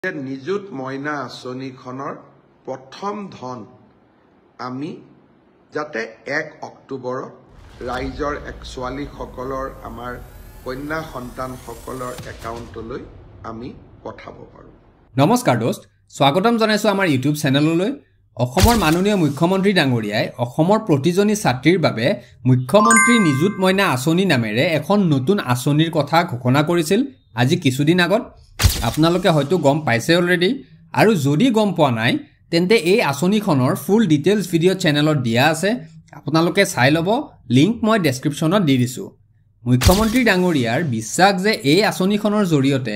নিযুত মইনা আঁচনিখনৰ প্ৰথম ধন আমি যাতে 1 অক্টোবৰত ৰাইজৰ ছোৱালীসকলৰ আমাৰ কন্যা সন্তানসকলৰ একাউণ্টলৈ আমি পঠাব পাৰোঁ। নমস্কাৰ দোস্ত, স্বাগতম জনাইছো আমাৰ ইউটিউব চেনেললৈ। অসমৰ মাননীয় মুখ্যমন্ত্ৰী ডাঙৰীয়াই অসমৰ প্ৰতিজনী ছাত্ৰীৰ বাবে মুখ্যমন্ত্ৰী নিযুত মইনা আঁচনি নামেৰে এখন নতুন আঁচনিৰ কথা ঘোষণা কৰিছিল আজি কিছুদিন আগত। আপোনালোকে হয়তো গম পাইছে অলৰেডি, আৰু যদি গম পোৱা নাই তেন্তে এই আঁচনিখনৰ ফুল ডিটেইলছ ভিডিঅ' চেনেলত দিয়া আছে, আপোনালোকে চাই ল'ব। লিংক মই ডেছক্ৰিপশ্যনত দি দিছোঁ। মুখ্যমন্ত্ৰী ডাঙৰীয়াৰ বিশ্বাস যে এই আঁচনিখনৰ জৰিয়তে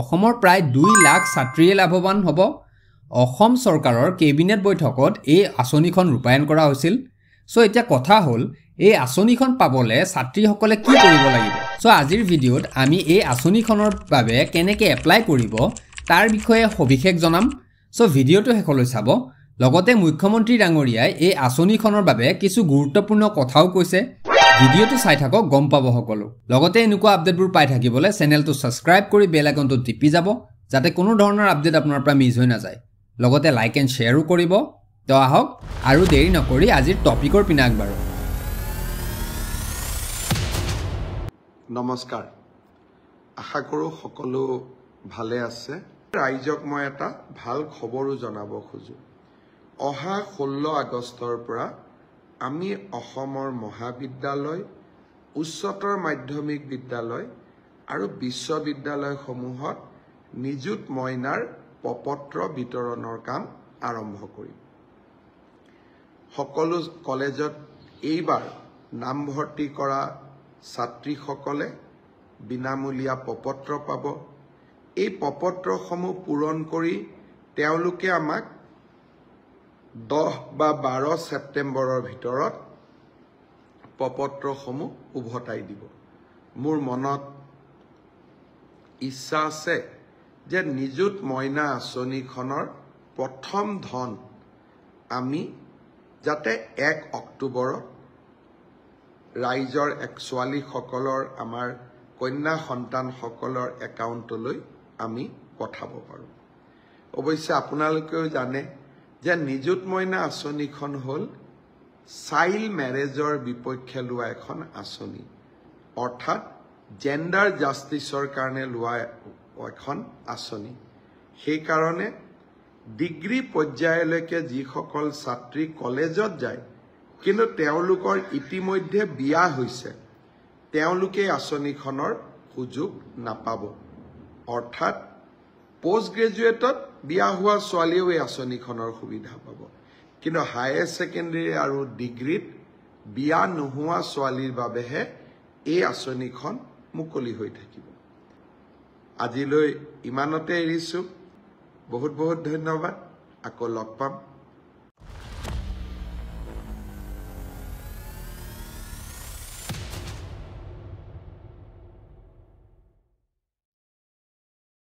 অসমৰ প্ৰায় 2 লাখ ছাত্ৰীয়ে লাভৱান হ'ব। অসম চৰকাৰৰ কেবিনেট বৈঠকত এই আঁচনিখন ৰূপায়ণ কৰা হৈছিল। এতিয়া কথা হ'ল, এই আঁচনিখন পাবলৈ ছাত্ৰীসকলে কি কৰিব লাগিব? আজিৰ ভিডিঅ'ত আমি এই আঁচনিখনৰ বাবে কেনেকৈ এপ্লাই কৰিব তাৰ বিষয়ে সবিশেষ জনাম। ভিডিঅ'টো শেষলৈ চাব। লগতে মুখ্যমন্ত্ৰী ডাঙৰীয়াই এই আঁচনিখনৰ বাবে কিছু গুৰুত্বপূৰ্ণ কথাও কৈছে। ভিডিঅ'টো চাই থাকক, গম পাব সকলো। লগতে এনেকুৱা আপডেটবোৰ পাই থাকিবলৈ চেনেলটো ছাবস্ক্ৰাইব কৰি বেল আইকনটো টিপি যাব, যাতে কোনো ধৰণৰ আপডেট আপোনাৰ পৰা মিছ হৈ নাযায়। লগতে লাইক এণ্ড শ্বেয়াৰো কৰিব। আহক আৰু দেৰি নকৰি আজিৰ টপিকৰ পিনে আগবাঢ়ো। নমস্কাৰ, আশা কৰোঁ সকলো ভালে আছে। ৰাইজক মই এটা ভাল খবৰো জনাব খোজো। অহা 16 আগষ্টৰ পৰা আমি অসমৰ মহাবিদ্যালয়, উচ্চতৰ মাধ্যমিক বিদ্যালয় আৰু বিশ্ববিদ্যালয়সমূহত নিযুত মইনাৰ প্ৰপত্ৰ বিতৰণৰ কাম আৰম্ভ কৰিম। সকলো কলেজত এইবাৰ নামভৰ্তি কৰা ছাত্ৰীসকলে বিনামূলীয়া প্ৰপত্ৰ পাব। এই প্ৰপত্ৰসমূহ পূৰণ কৰি তেওঁলোকে আমাক 10 বা 12 ছেপ্টেম্বৰৰ ভিতৰত প্ৰপত্ৰসমূহ উভতাই দিব। মোৰ মনত ইচ্ছা আছে যে নিযুত মইনা আঁচনিখনৰ প্ৰথম ধন আমি যাতে 1 অক্টোবৰত ৰাইজৰ ছোৱালীসকলৰ আমাৰ কন্যা সন্তানসকলৰ একাউণ্টলৈ আমি পঠাব পাৰোঁ। অৱশ্যে আপোনালোকেও জানে যে নিযুত মইনা আঁচনিখন হ'ল চাইল্ড মেৰেজৰ বিপক্ষে লোৱা এখন আঁচনি, অৰ্থাৎ জেণ্ডাৰ জাষ্টিছৰ কাৰণে লোৱা এখন আঁচনি। সেইকাৰণে ডিগ্ৰী পৰ্যায়লৈকে যিসকল ছাত্ৰী কলেজত যায় কিন্তু তেওঁলোকৰ ইতিমধ্যে বিয়া হৈছে, তেওঁলোকে আঁচনিখনৰ সুযোগ নাপাব। অৰ্থাৎ পোষ্ট গ্ৰেজুৱেটত বিয়া হোৱা ছোৱালীয়েও এই আঁচনিখনৰ সুবিধা পাব, কিন্তু হায়াৰ ছেকেণ্ডেৰী আৰু ডিগ্ৰীত বিয়া নোহোৱা ছোৱালীৰ বাবেহে এই আঁচনিখন মুকলি হৈ থাকিব। আজিলৈ ইমানতে এৰিছোঁ। বহুত বহুত ধন্যবাদ। আকৌ লগ পাম।